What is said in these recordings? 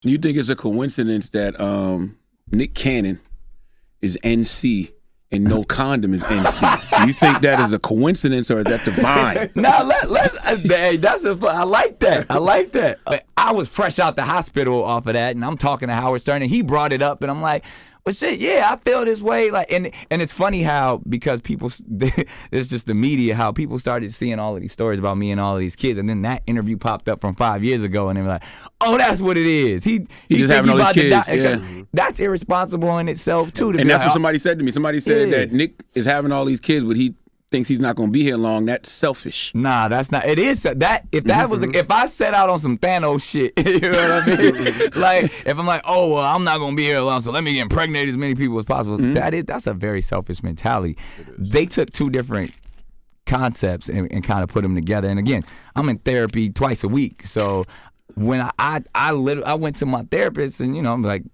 Do you think it's a coincidence that Nick Cannon is NC and No Condom is NC? Do you think that is a coincidence or is that divine? No, hey, I like that. I like that. I was fresh out the hospital off of that, and I'm talking to Howard Stern, and he brought it up, and I'm like, well, shit, yeah, I feel this way. Like, and it's funny how, because people, it's just the media, how people started seeing all of these stories about me and all of these kids, and then that interview popped up from 5 years ago, and they were like, oh, that's what it is. He just having all these kids. Yeah. That's irresponsible in itself too. And that's what somebody said to me. Somebody said that Nick is having all these kids, but he thinks he's not going to be here long. That's selfish. Nah, that's not. It is that. If that was, if I set out on some Thanos shit, you know what I mean? Like, if I'm like, oh, well, I'm not going to be here long, so let me impregnate as many people as possible. That's a very selfish mentality. They took two different concepts and kind of put them together. And again, I'm in therapy twice a week, so when I went to my therapist, and I'm like,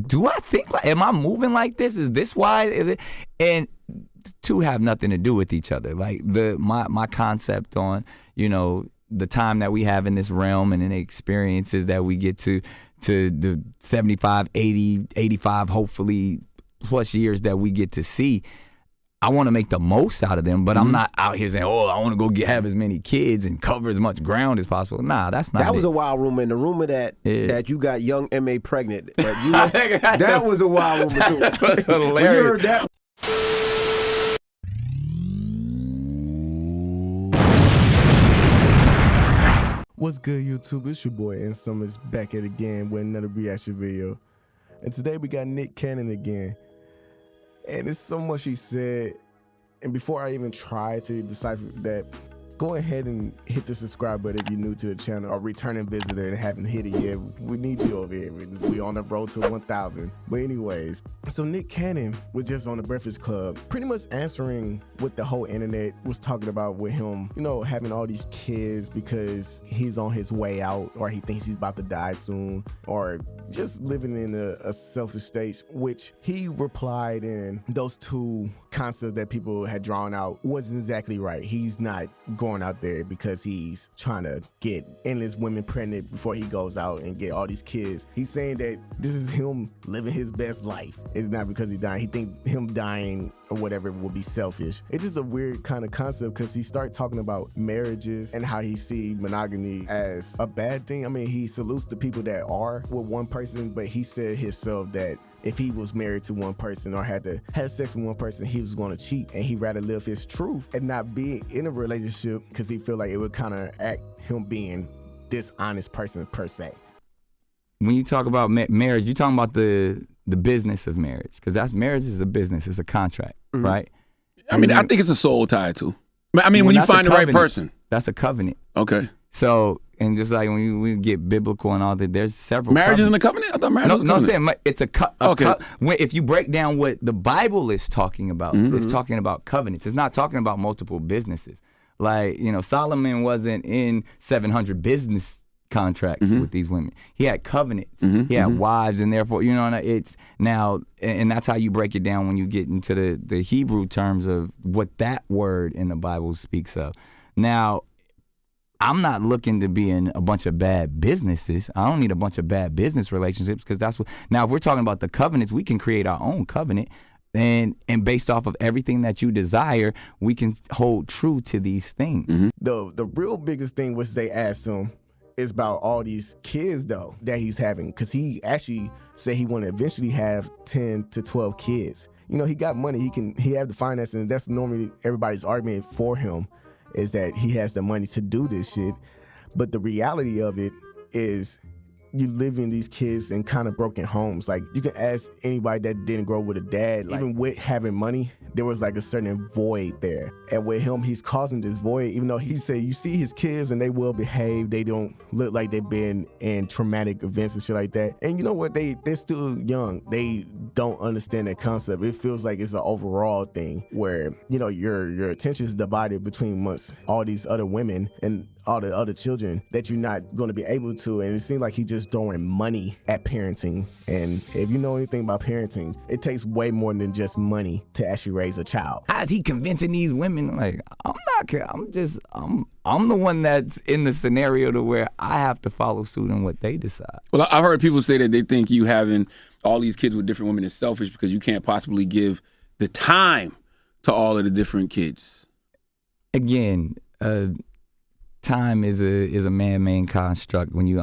do I think like, am I moving like this? Is this why? And two have nothing to do with each other. Like my concept on, the time that we have in this realm and in the experiences that we get to the 75, 80, 85, hopefully plus years that we get to see, I want to make the most out of them, but I'm not out here saying, oh, I want to go have as many kids and cover as much ground as possible. Nah, that's not That was a wild rumor, and the rumor that you got young M.A. pregnant, that was a wild rumor too. That's hilarious. When you heard that, What's good, YouTube? It's your boy N Summers back at it again with another reaction video. And today we got Nick Cannon again. And there's so much he said. And before I even try to decipher that, go ahead and hit the subscribe button if you're new to the channel or returning visitor and haven't hit it yet. We need you over here. We on the road to 1,000. But anyways, so Nick Cannon was just on the Breakfast Club, pretty much answering what the whole internet was talking about with him, having all these kids because he's on his way out, or he thinks he's about to die soon, or just living in a selfish state, which he replied in those two concepts that people had drawn out wasn't exactly right. He's not going out there because he's trying to get endless women pregnant before he goes out and get all these kids. He's saying that this is him living his best life. It's not because he's dying. He thinks him dying or whatever will be selfish. It's just a weird kind of concept because he started talking about marriages and how he see monogamy as a bad thing. I mean, he salutes the people that are with one person, but he said himself that if he was married to one person or had to have sex with one person, he was going to cheat, and he'd rather live his truth and not be in a relationship because he feel like it would kind of act him being dishonest person per se. When you talk about marriage, you're talking about the business of marriage, because marriage is a business, it's a contract, right? I mean, I think it's a soul tie too. I mean, when you find the right person. That's a covenant. Okay. So, and just like when we get biblical and all that, there's several marriage isn't a covenant? I thought marriage was a covenant. No, I'm saying it's if you break down what the Bible is talking about, it's talking about covenants. It's not talking about multiple businesses. Like, Solomon wasn't in 700 business contracts with these women. He had covenants. He had wives, and therefore, it's now, and that's how you break it down when you get into the Hebrew terms of what that word in the Bible speaks of. Now, I'm not looking to be in a bunch of bad businesses. I don't need a bunch of bad business relationships, because that's what, now if we're talking about the covenants, we can create our own covenant, and based off of everything that you desire, we can hold true to these things. The real biggest thing was they asked him is about all these kids though that he's having, because he actually said he want to eventually have 10 to 12 kids. He got money, he have the finances, and that's normally everybody's argument for him, is that he has the money to do this shit. But the reality of it is you live in these kids in kind of broken homes. Like, you can ask anybody that didn't grow up with a dad, like, even with having money, there was like a certain void there. And with him, he's causing this void, even though he said you see his kids and they will behave. They don't look like they've been in traumatic events and shit like that. And you know what? They're still young. They don't understand that concept. It feels like it's an overall thing where, your attention is divided between amongst all these other women and all the other children that you're not going to be able to. And it seems like he just just throwing money at parenting. And if you know anything about parenting, it takes way more than just money to actually raise a child. How's he convincing these women? Like, I'm the one that's in the scenario to where I have to follow suit on what they decide. Well, I've heard people say that they think you having all these kids with different women is selfish because you can't possibly give the time to all of the different kids. Again, time is a man-made construct. When you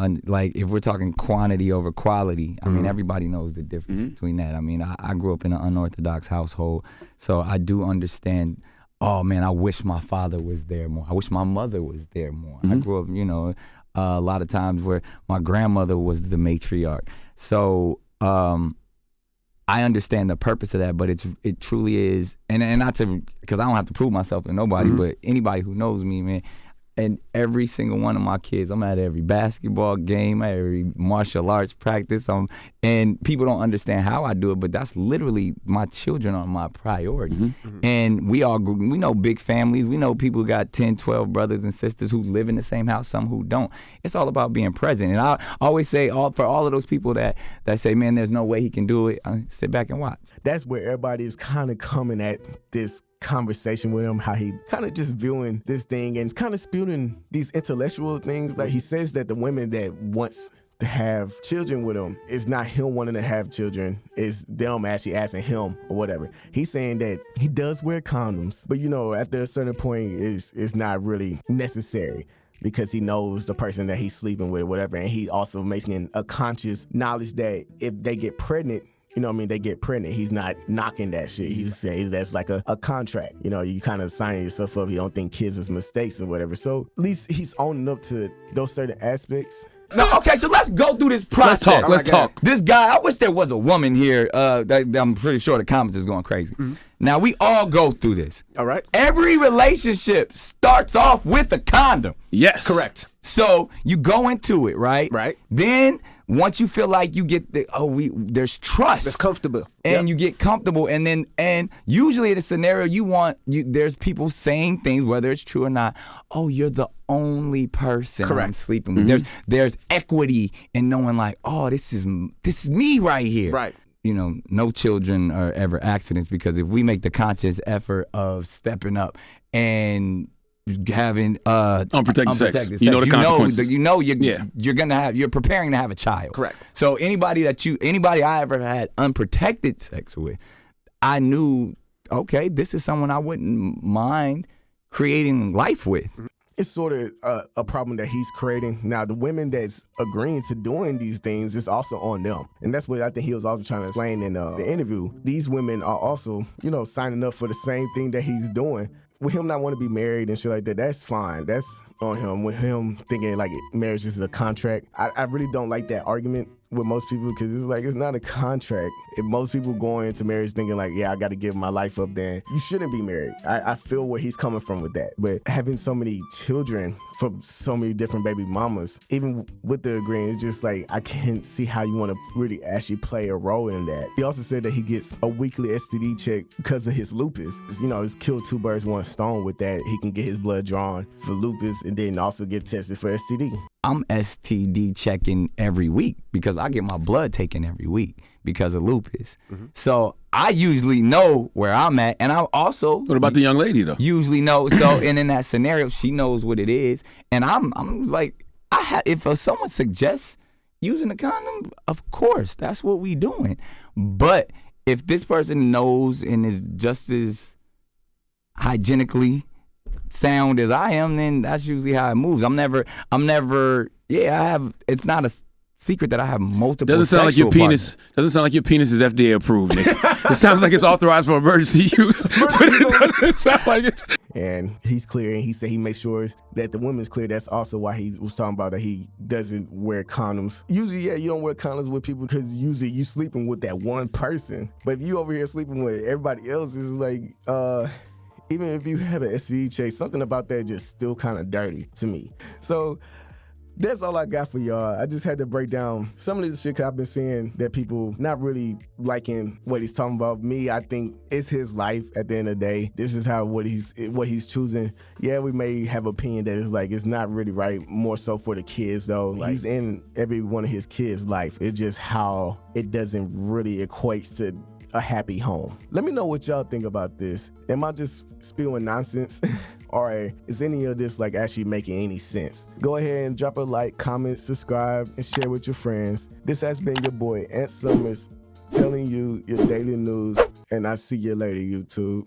if we're talking quantity over quality, I mean, everybody knows the difference between that. I mean, I grew up in an unorthodox household, so I do understand. Oh man, I wish my father was there more. I wish my mother was there more. I grew up, a lot of times where my grandmother was the matriarch. So I understand the purpose of that, but it truly is, and not to, because I don't have to prove myself to nobody, but anybody who knows me, man. And every single one of my kids, I'm at every basketball game, at every martial arts practice. And people don't understand how I do it, but that's literally, my children are my priority. And we know big families. We know people who got 10, 12 brothers and sisters who live in the same house, some who don't. It's all about being present. And I always say, for all of those people that say, man, there's no way he can do it, sit back and watch. That's where everybody is kind of coming at this conversation with him, how he kind of just viewing this thing and kind of spewing these intellectual things. Like, he says that the women that wants to have children with him, it's not him wanting to have children, it's them actually asking him or whatever. He's saying that he does wear condoms, but after a certain point, it's not really necessary, because he knows the person that he's sleeping with or whatever. And he also making a conscious knowledge that if they get pregnant, they get pregnant. He's not knocking that shit. He's saying that's like a contract. You kind of sign yourself up. You don't think kids is mistakes or whatever. So at least he's owning up to those certain aspects. No, okay, so let's go through this process. Let's talk. This guy, I wish there was a woman here. I'm pretty sure the comments is going crazy. Now, we all go through this. All right. Every relationship starts off with a condom. Yes. Correct. So you go into it, right? Right. Then once you feel like you get there's trust. It's comfortable. And you get comfortable, and usually in a scenario there's people saying things, whether it's true or not. Oh, you're the only person I'm sleeping with. There's equity in knowing, like, oh, this is me right here. Right. No children are ever accidents, because if we make the conscious effort of stepping up and having unprotected sex, sex, the consequences. You're preparing to have a child. Correct. So anybody I ever had unprotected sex with, I knew, okay, this is someone I wouldn't mind creating life with. It's sort of a problem that he's creating. Now, the women that's agreeing to doing these things, is also on them. And that's what I think he was also trying to explain in the interview. These women are also, signing up for the same thing that he's doing. With him not want to be married and shit like that, that's fine. That's on him. With him thinking like marriage is a contract, I really don't like that argument with most people, because it's like, it's not a contract. If most people going into marriage thinking like, yeah, I got to give my life up, then you shouldn't be married. I feel where he's coming from with that. But having so many children from so many different baby mamas, even with the agreement, it's just like, I can't see how you want to really actually play a role in that. He also said that he gets a weekly STD check because of his lupus. He's killed two birds, one stone with that. He can get his blood drawn for lupus and then also get tested for STD. I'm STD checking every week because I get my blood taken every week because of lupus. So I usually know where I'm at, and I also. What about the young lady though? Usually know. So and in that scenario, she knows what it is, and I'm like, if someone suggests using a condom, of course that's what we doing. But if this person knows and is just as hygienically sound as I am, then that's usually how it moves. I'm never, it's not a secret that I have multiple Doesn't sound like your penis is FDA approved, Nick. It sounds like it's authorized for emergency use, but it doesn't sound like it's. And he's clear, and he said he makes sure that the woman's clear. That's also why he was talking about that he doesn't wear condoms. Usually, you don't wear condoms with people because usually you sleeping with that one person. But if you over here sleeping with everybody else, is like, even if you have an STD check, something about that just still kind of dirty to me. So That's all I got for y'all. I just had to break down some of the shit I've been seeing that people not really liking what he's talking about. Me, I think it's his life at the end of the day. This is how what he's choosing. Yeah, we may have opinion that it's not really right, more so for the kids though. Like, he's in every one of his kids' life. It's just how it doesn't really equate to a happy home. Let me know what y'all think about this. Am I just spewing nonsense? Or is any of this actually making any sense? Go ahead and drop a like, comment, subscribe, and share with your friends. This has been your boy, Ant Summers, telling you your daily news, and I'll see you later, YouTube.